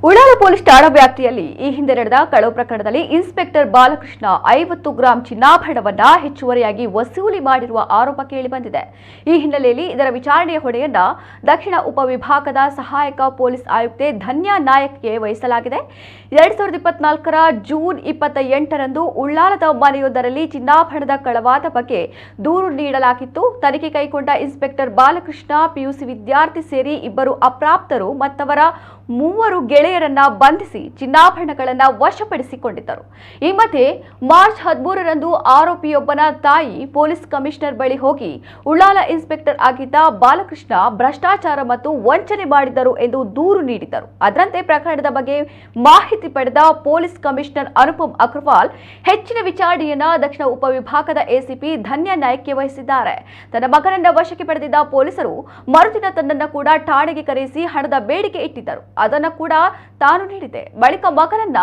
Ullal police ಠಾಣಾ ವ್ಯಾಪ್ತಿಯಲ್ಲಿ ಈ ಹಿಂದೆ ನಡೆದ ಕಳವು ಪ್ರಕರಣದಲ್ಲಿ ಇನ್ಸ್ಪೆಕ್ಟರ್ ಬಾಲಕೃಷ್ಣ 50 ಗ್ರಾಂ ಚಿನ್ನಾಭರಣವನ್ನ ಹೆಚ್ಚುವರಿಯಾಗಿ ವಸೂಲಿ ಮಾಡಿರುವ ಆರೋಪ ಕೇಳಿಬಂದಿದೆ. ಈ ಹಿನ್ನೆಲೆಯಲ್ಲಿ ಇದರ ವಿಚಾರಣೆಯ ಹೊಣೆಯನ್ನ ದಕ್ಷಿಣ ಉಪವಿಭಾಗದ ಸಹಾಯಕ ಪೊಲೀಸ್ ಆಯುಕ್ತೆ ಧನ್ಯಾ ನಾಯಕ್ಗೆ ವಹಿಸಲಾಗಿದೆ. 2024ರ ಜೂನ್ 28ರಂದು ಉಳ್ಳಾಲದ ಮನೆಯೊಂದರಲ್ಲಿ ಚಿನ್ನಾಭರಣದ ಕಳವಾದ ಬಗ್ಗೆ ದೂರು ನೀಡಲಾಗಿತ್ತು. ತನಿಖೆ ಕೈಗೊಂಡ ಇನ್ಸ್ಪೆಕ್ಟರ್ ಬಾಲಕೃಷ್ಣ ಪಿಯುಸಿ ವಿದ್ಯಾರ್ಥಿ ಸೇರಿ ಇಬ್ಬರು ಅಪ್ರಾಪ್ತರು ಮತ್ತವರ 3 ಗೆಳೆಯರನ್ನ ಬಂಧಿಸಿ ಚಿನ್ನಾಭರಣಗಳನ್ನು ವಶಪಡಿಸಿಕೊಂಡಿದ್ದರು. ಈ ಮಧ್ಯೆ ಮಾರ್ಚ್ 13ರಂದು ಆರೋಪಿಯೊಬ್ಬನ ತಾಯಿ ಪೊಲೀಸ್ ಕಮಿಷನರ್ ಬಳಿ ಹೋಗಿ ಉಳ್ಳಾಲ ಇನ್ಸ್ಪೆಕ್ಟರ್ ಆಗಿದ್ದ ಬಾಲಕೃಷ್ಣ ಭ್ರಷ್ಟಾಚಾರ ಮತ್ತು ವಂಚನೆ ಮಾಡಿದ್ದರು ಎಂದು ದೂರು ನೀಡಿದ್ದರು. ಅದರಂತೆ ಪ್ರಕರಣದ ಬಗ್ಗೆ ಮಾಹಿತಿ ಪಡೆದ ಪೊಲೀಸ್ ಕಮಿಷನರ್ ಅನುಪಮ್ ಅಗ್ರವಾಲ್ ಹೆಚ್ಚಿನ ವಿಚಾರಣೆಯನ್ನ ದಕ್ಷಿಣ ಉಪವಿಭಾಗದ ಎಸಿಪಿ ಧನ್ಯಾ ನಾಯಕ್ಗೆ ವಹಿಸಿದ್ದಾರೆ. ತನ್ನ ಮಗನನ್ನ ವಶಕ್ಕೆ ಪಡೆದಿದ್ದ ಪೊಲೀಸರು ಮರುದಿನ ತನ್ನನ್ನು ಕೂಡ ಠಾಣೆಗೆ ಕರೆಸಿ ಹಣದ ಬೇಡಿಕೆ ಇಟ್ಟಿದ್ದರು. ಅದನ್ನು ಕೂಡ ತಾನು ನೀಡಿದೆ. ಬಳಿಕ ಮಗನನ್ನ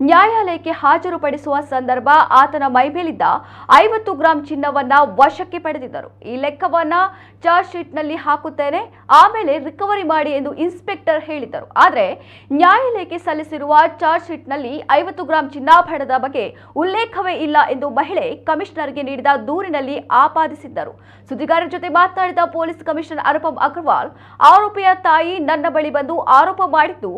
ನ್ಯಾಯಾಲಯಕ್ಕೆ ಹಾಜರುಪಡಿಸುವ ಸಂದರ್ಭ ಆತನ ಮೈಮೇಲಿದ್ದ 50 ಗ್ರಾಂ ಚಿನ್ನವನ್ನ ವಶಕ್ಕೆ ಪಡೆದಿದ್ದರು. ಈ ಲೆಕ್ಕವನ್ನ ಚಾರ್ಜ್ ಶೀಟ್ ನಲ್ಲಿ ಹಾಕುತ್ತೇನೆ, ಆಮೇಲೆ ರಿಕವರಿ ಮಾಡಿ ಎಂದು ಇನ್ಸ್ಪೆಕ್ಟರ್ ಹೇಳಿದ್ದರು. ಆದರೆ ನ್ಯಾಯಾಲಯಕ್ಕೆ ಸಲ್ಲಿಸಿರುವ ಚಾರ್ಜ್ ಶೀಟ್ ನಲ್ಲಿ 50 ಗ್ರಾಂ ಚಿನ್ನಾಭರಣದ ಬಗ್ಗೆ ಉಲ್ಲೇಖವೇ ಇಲ್ಲ ಎಂದು ಮಹಿಳೆ ಕಮಿಷನರ್ಗೆ ನೀಡಿದ ದೂರಿನಲ್ಲಿ ಆಪಾದಿಸಿದ್ದರು. ಸುದ್ದಿಗಾರರ ಜೊತೆ ಮಾತನಾಡಿದ ಪೊಲೀಸ್ ಕಮಿಷನರ್ ಅನುಪಮ್ ಅಗ್ರವಾಲ್, ಆರೋಪಿಯ ತಾಯಿ ನನ್ನ ಬಳಿ ಬಂದು ಆರೋಪ ಮಾಡಿದ್ದು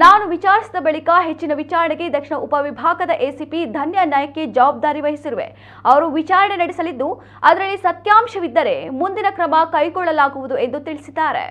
ನಾನು ವಿಚಾರಿಸಿದ ಬಳಿಕ ಹೆಚ್ಚಿನ ವಿಚಾರಣೆಗೆ ದಕ್ಷಿಣ ಉಪವಿಭಾಗದ ಎಸಿಪಿ ಧನ್ಯಾ ನಾಯಕ್ಗೆ ಜವಾಬ್ದಾರಿ ವಹಿಸಿರುವೆ. ಅವರು ವಿಚಾರಣೆ ನಡೆಸಲಿದ್ದು ಅದರಲ್ಲಿ ಸತ್ಯಾಂಶವಿದ್ದರೆ ಮುಂದಿನ ಕ್ರಮ ಕೈಗೊಳ್ಳಲಾಗುವುದು ಎಂದು ತಿಳಿಸಿದ್ದಾರೆ.